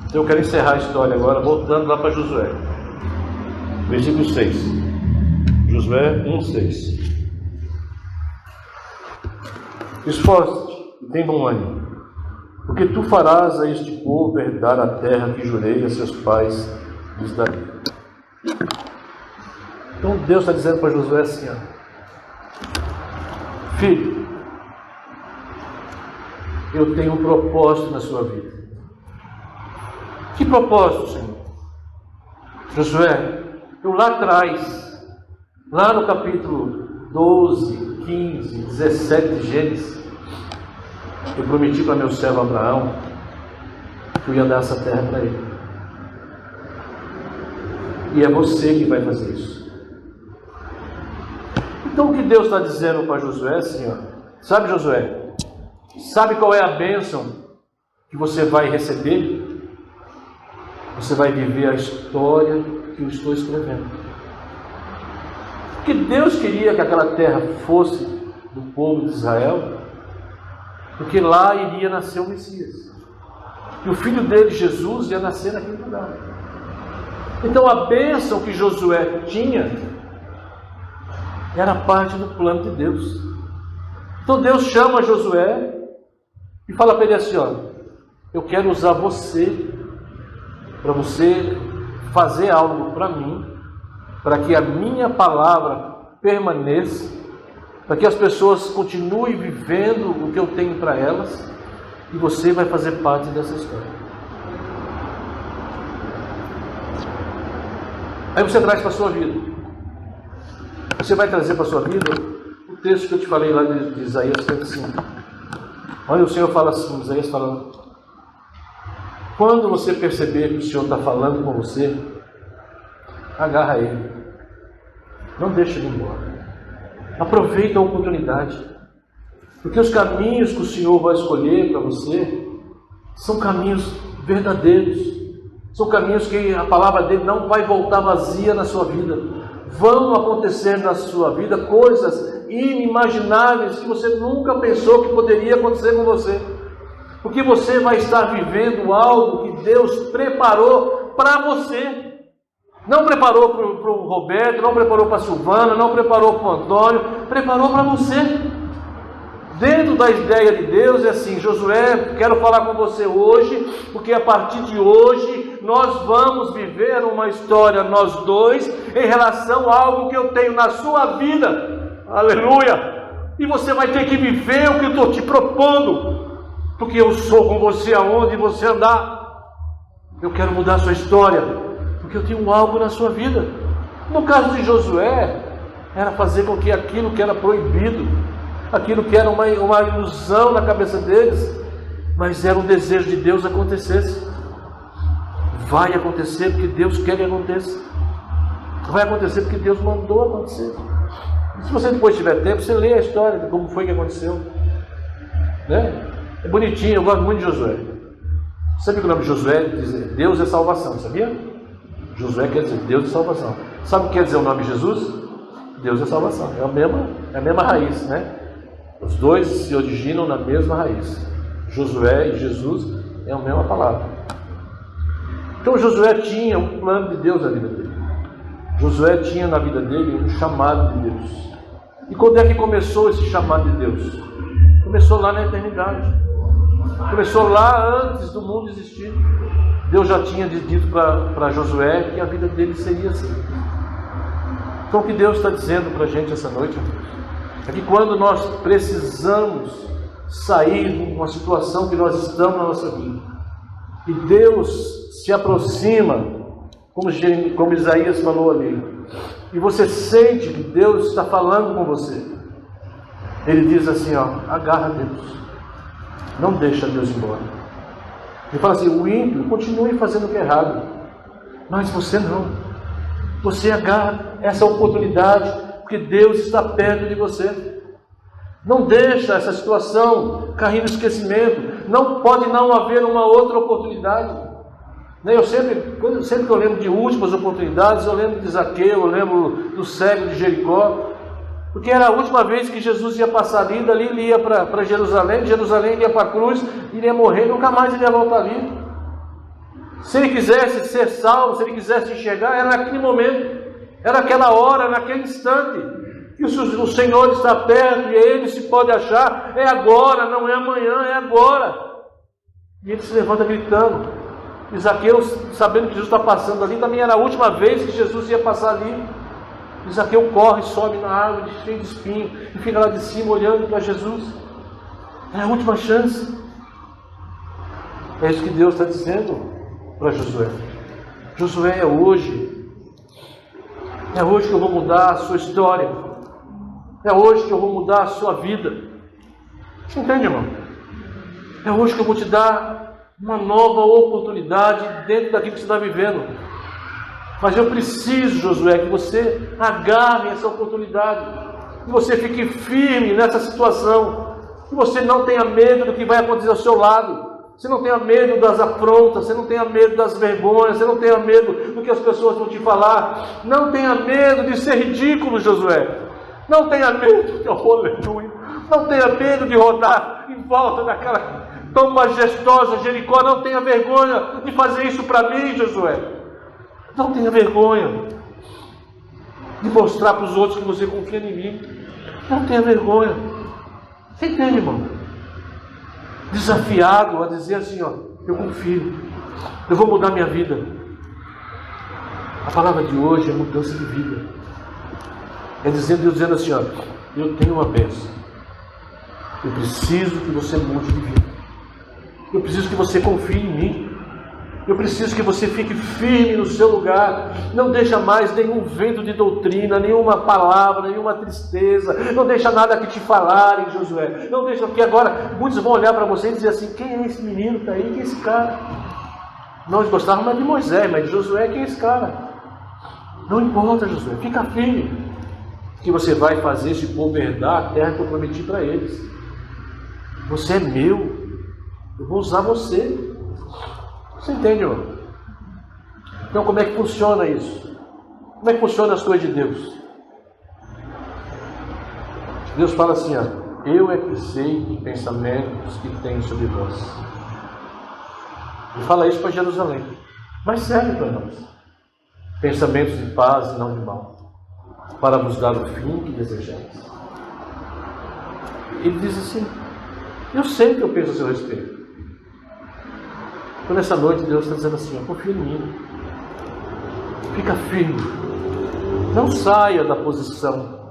Então eu quero encerrar a história agora, voltando lá para Josué. Versículo 6. Josué 1:6. Esforça-te e tem bom ânimo, porque tu farás a este povo herdar a terra que jurei a seus pais lhes darei. Então Deus está dizendo para Josué assim: filho, eu tenho um propósito na sua vida. Que propósito, Senhor? Josué, eu lá atrás, lá no capítulo 12, 15, 17 de Gênesis, eu prometi para meu servo Abraão que eu ia dar essa terra para ele. E é você que vai fazer isso. Então o que Deus está dizendo para Josué, Senhor? Sabe, Josué? Sabe qual é a bênção que você vai receber? Você vai viver a história que eu estou escrevendo. Porque Deus queria que aquela terra fosse do povo de Israel, porque lá iria nascer o Messias. E o filho dele, Jesus, ia nascer naquele lugar. Então a bênção que Josué tinha era parte do plano de Deus. Então Deus chama Josué e fala para ele assim: eu quero usar você, para você fazer algo para mim, para que a minha palavra permaneça, para que as pessoas continuem vivendo o que eu tenho para elas, e você vai fazer parte dessa história. Aí você traz para a sua vida. Você vai trazer para a sua vida o texto que eu te falei lá de Isaías 35. Olha, o Senhor fala assim, Isaías falando: quando você perceber que o Senhor está falando com você, agarra ele. Não deixe ele embora. Aproveita a oportunidade. Porque os caminhos que o Senhor vai escolher para você são caminhos verdadeiros. São caminhos que a palavra dele não vai voltar vazia na sua vida. Vão acontecer na sua vida coisas inimagináveis que você nunca pensou que poderia acontecer com você. Porque você vai estar vivendo algo que Deus preparou para você. Não preparou para o Roberto, não preparou para a Silvana, não preparou para o Antônio, preparou para você. Dentro da ideia de Deus é assim: Josué, quero falar com você hoje, porque a partir de hoje nós vamos viver uma história, nós dois, em relação a algo que eu tenho na sua vida. Aleluia! E você vai ter que viver o que eu estou te propondo, porque eu sou com você aonde você andar. Eu quero mudar a sua história, porque eu tenho algo na sua vida. No caso de Josué, era fazer com que aquilo que era proibido, aquilo que era uma ilusão na cabeça deles, mas era um desejo de Deus acontecesse. Vai acontecer porque Deus quer que aconteça. Vai acontecer porque Deus mandou acontecer. E se você depois tiver tempo, você lê a história de como foi que aconteceu, né? É bonitinho, eu gosto muito de Josué. Sabe que o nome de Josué diz Deus é salvação, sabia? Josué quer dizer Deus é salvação. Sabe o que quer dizer o nome de Jesus? Deus é salvação. É a mesma raiz, né? Os dois se originam na mesma raiz. Josué e Jesus é a mesma palavra. Então Josué tinha um plano de Deus na vida dele. Josué tinha na vida dele um chamado de Deus. E quando é que começou esse chamado de Deus? Começou lá na eternidade. Começou lá antes do mundo existir. Deus já tinha dito para Josué que a vida dele seria assim. Então o que Deus está dizendo para a gente essa noite, é que quando nós precisamos sair de uma situação que nós estamos na nossa vida, e Deus se aproxima, como Isaías falou ali, e você sente que Deus está falando com você, Ele diz assim, ó, agarra Deus, não deixa Deus embora. Ele fala assim, o ímpio continue fazendo o que é errado, mas você não. Você agarra essa oportunidade, porque Deus está perto de você. Não deixa essa situação cair no esquecimento. Não pode não haver uma outra oportunidade. Eu sempre que eu lembro de últimas oportunidades, eu lembro de Zaqueu, eu lembro do cego de Jericó, porque era a última vez que Jesus ia passar ali, dali ele ia para Jerusalém, de Jerusalém ele ia para a cruz, iria morrer, nunca mais ele ia voltar ali. Se ele quisesse ser salvo, se ele quisesse enxergar, era naquele momento, era aquela hora, naquele instante, que o Senhor está perto e Ele se pode achar, é agora, não é amanhã, é agora. E ele se levanta gritando. E Zaqueu, sabendo que Jesus está passando ali, também era a última vez que Jesus ia passar ali. E Zaqueu corre, sobe na árvore, cheio de espinho, e fica lá de cima olhando para Jesus. É a última chance. É isso que Deus está dizendo para Josué. Josué, é hoje. É hoje que eu vou mudar a sua história. É hoje que eu vou mudar a sua vida. Você entende, irmão? É hoje que eu vou te dar uma nova oportunidade dentro daquilo que você está vivendo. Mas eu preciso, Josué, que você agarre essa oportunidade. Que você fique firme nessa situação. Que você não tenha medo do que vai acontecer ao seu lado. Você não tenha medo das afrontas, você não tenha medo das vergonhas, você não tenha medo do que as pessoas vão te falar. Não tenha medo de ser ridículo, Josué. Não tenha medo, aleluia. Não tenha medo de rodar em volta daquela tão majestosa Jericó. Não tenha vergonha de fazer isso para mim, Josué. Não tenha vergonha de mostrar para os outros que você confia em mim. Não tenha vergonha. Você entende, irmão? Desafiado a dizer assim, ó, eu confio, eu vou mudar minha vida. A palavra de hoje é mudança de vida. É Deus dizendo assim, ó, eu tenho uma bênção. Eu preciso que você mude de vida. Eu preciso que você confie em mim. Eu preciso que você fique firme no seu lugar. Não deixa mais nenhum vento de doutrina, nenhuma palavra, nenhuma tristeza. Não deixa nada que te falarem, Josué. Não deixa, porque agora muitos vão olhar para você e dizer assim, quem é esse menino que está aí? Quem é esse cara? Nós gostávamos mais de Moisés, mas de Josué, quem é esse cara? Não importa, Josué, fica firme. Que você vai fazer esse povo herdar a terra que eu prometi para eles. Você é meu. Eu vou usar você. Você entende, irmão? Então, como é que funciona isso? Como é que funciona as coisas de Deus? Deus fala assim, ó, eu é que sei que pensamentos que tem sobre vós. Ele fala isso para Jerusalém, mas serve para nós. pensamentos de paz e não de mal, para vos dar o fim que desejais. Ele diz assim: eu sei o que eu penso a seu respeito. Então nessa noite Deus está dizendo assim: confia em mim, fica firme, não saia da posição.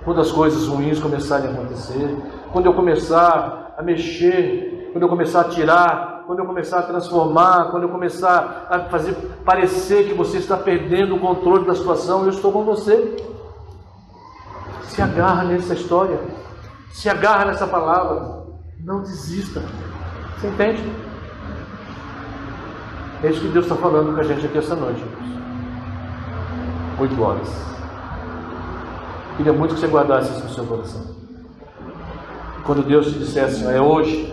Quando as coisas ruins começarem a acontecer, quando eu começar a mexer, quando eu começar a tirar, quando eu começar a transformar, quando eu começar a fazer parecer que você está perdendo o controle da situação, eu estou com você. Se agarra nessa história, se agarra nessa palavra, não desista. Você entende? É isso que Deus está falando com a gente aqui essa noite. 8 horas. Queria muito que você guardasse isso no seu coração. Quando Deus te dissesse assim: é hoje,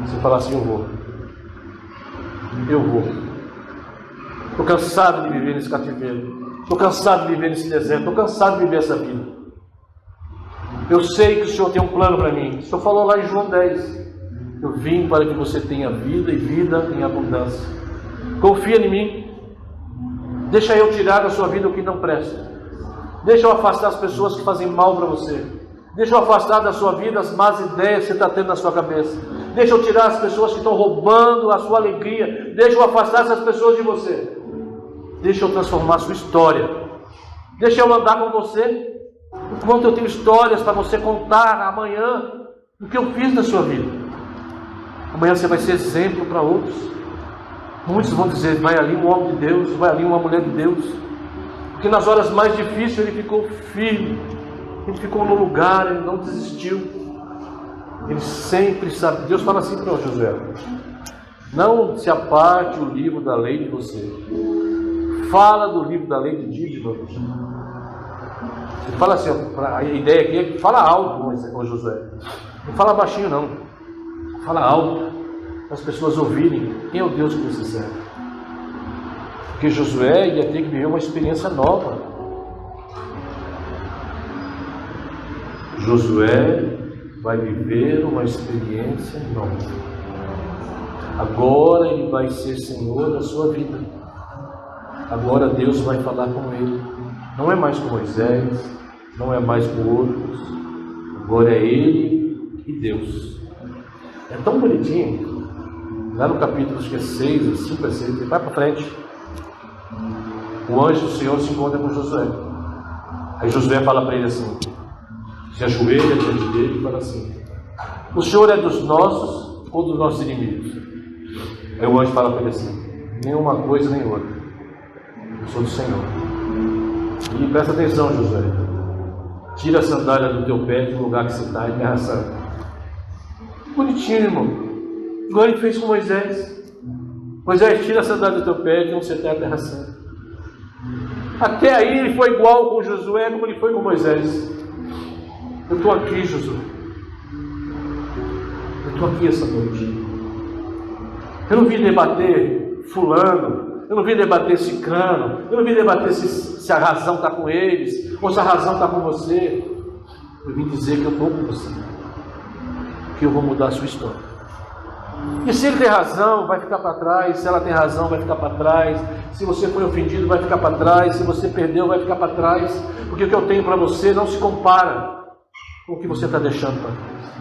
você falar assim: eu vou. Estou cansado de viver nesse cativeiro. Estou cansado de viver nesse deserto. Estou cansado de viver essa vida. Eu sei que o Senhor tem um plano para mim. O Senhor falou lá em João 10. Eu vim para que você tenha vida e vida em abundância. Confia em mim. Deixa eu tirar da sua vida o que não presta. Deixa eu afastar as pessoas que fazem mal para você. Deixa eu afastar da sua vida as más ideias que você está tendo na sua cabeça. Deixa eu tirar as pessoas que estão roubando a sua alegria. Deixa eu afastar essas pessoas de você. Deixa eu transformar a sua história. Deixa eu andar com você. Enquanto eu tenho histórias para você contar amanhã do que eu fiz na sua vida. Amanhã você vai ser exemplo para outros. Muitos vão dizer: vai ali um homem de Deus, vai ali uma mulher de Deus. Porque nas horas mais difíceis ele ficou firme, ele ficou no lugar, ele não desistiu. Ele sempre sabe. Deus fala assim para o Josué: não se aparte o livro da lei de você. Fala do livro da lei de dia de noite. Ele fala assim, a ideia aqui é que fala alto, o Josué. Não fala baixinho não. Fala alto, para as pessoas ouvirem quem é o Deus que você serve. Porque Josué ia ter que viver uma experiência nova. Josué vai viver uma experiência nova. Agora ele vai ser Senhor da sua vida. Agora Deus vai falar com ele. Não é mais com Moisés, não é mais com outros. Agora é ele e Deus. É tão bonitinho. Lá no capítulo, acho que é 6, 5 a 6, vai para frente. O anjo do Senhor se encontra com Josué. Aí Josué fala para ele assim, se ajoelha diante dele e fala assim: o Senhor é dos nossos ou dos nossos inimigos? Aí o anjo fala para ele assim: nenhuma coisa nem outra. Eu sou do Senhor. E presta atenção, Josué. Tira a sandália do teu pé do lugar que você está em terra santa. Bonitinho, irmão. Igual ele fez com Moisés. Moisés, tira a sandália do teu pé de onde você está em terra santa. Até aí ele foi igual com Josué como ele foi com Moisés. Eu estou aqui, Josué. Eu estou aqui essa noite. Eu não vim debater fulano, eu não vim debater ciclano, eu não vim debater se a razão está com eles, ou se a razão está com você. Eu vim dizer que eu estou com você, que eu vou mudar a sua história. E se ele tem razão, vai ficar para trás. Se ela tem razão, vai ficar para trás. Se você foi ofendido, vai ficar para trás. Se você perdeu, vai ficar para trás. Porque o que eu tenho para você não se compara com o que você está deixando para trás.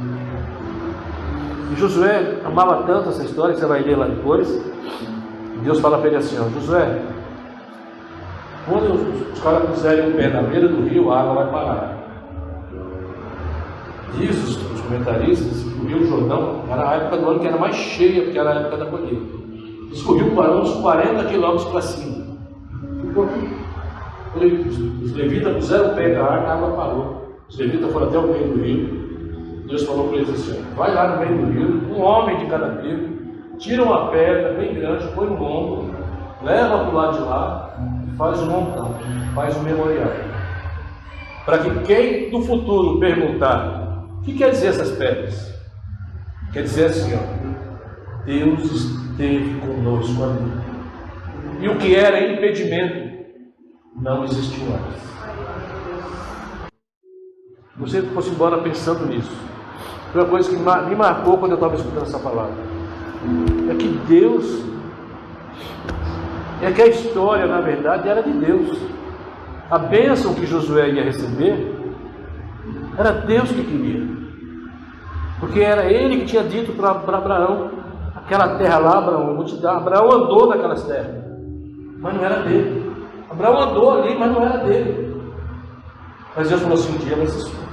E Josué amava tanto essa história, que você vai ler lá depois. Deus fala para ele assim: ó, Josué, quando os caras puserem o pé na beira do rio, a água vai parar. Diz os comentaristas que o Rio Jordão era a época do ano que era mais cheia, porque era a época da colheita. Diz que o rio parou uns 40 quilômetros para cima. Ficou aqui. Os levitas puseram o pé da água, a água parou. Os levitas foram até o meio do rio. Deus falou para eles assim: vai lá no meio do rio, um homem de cada tribo, tira uma pedra bem grande, põe no ombro, leva para o lado de lá e faz um montão, faz um memorial. Para que quem do futuro perguntar: o que quer dizer essas pedras? Quer dizer assim, ó, Deus esteve conosco ali. E o que era impedimento não existiu mais. Você fosse embora pensando nisso. Foi uma coisa que me marcou quando eu estava escutando essa palavra. É que Deus É que a história, na verdade, era de Deus. A bênção que Josué ia receber, era Deus que queria. Porque era ele que tinha dito para Abraão, aquela terra lá, Abraão, eu vou te dar. Abraão andou naquelas terras, mas não era dele. Abraão andou ali, mas não era dele. Mas Deus falou assim, um dia vai ser sua.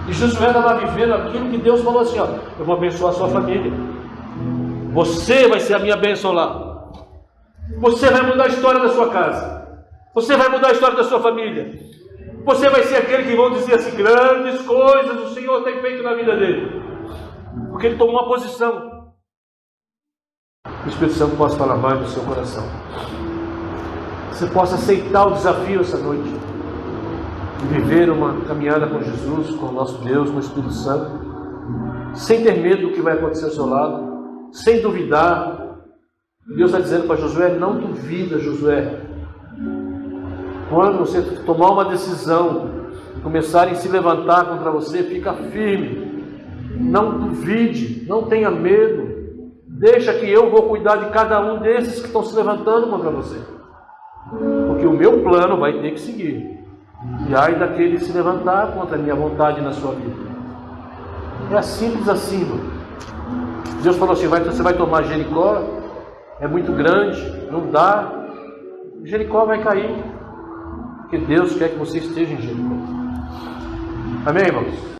E Josué estava vivendo aquilo que Deus falou assim, ó, eu vou abençoar a sua família. Você vai ser a minha bênção lá. Você vai mudar a história da sua casa. Você vai mudar a história da sua família. Você vai ser aquele que vão dizer assim, grandes coisas o Senhor tem feito na vida dele. Porque ele tomou uma posição. O Espírito Santo possa falar mais no seu coração. Você possa aceitar o desafio essa noite. De viver uma caminhada com Jesus, com o nosso Deus, com o Espírito Santo. Sem ter medo do que vai acontecer ao seu lado. Sem duvidar. Deus está dizendo para Josué, não duvida, Josué. Quando você tomar uma decisão, começarem a se levantar contra você, fica firme. Não duvide, não tenha medo. Deixa que eu vou cuidar de cada um desses que estão se levantando contra você. Porque o meu plano vai ter que seguir. E ai daquele se levantar contra a minha vontade na sua vida. É simples assim, irmão. Deus falou assim, você vai tomar Jericó, é muito grande, não dá. Jericó vai cair. Porque Deus quer que você esteja em Jericó. Amém, irmãos?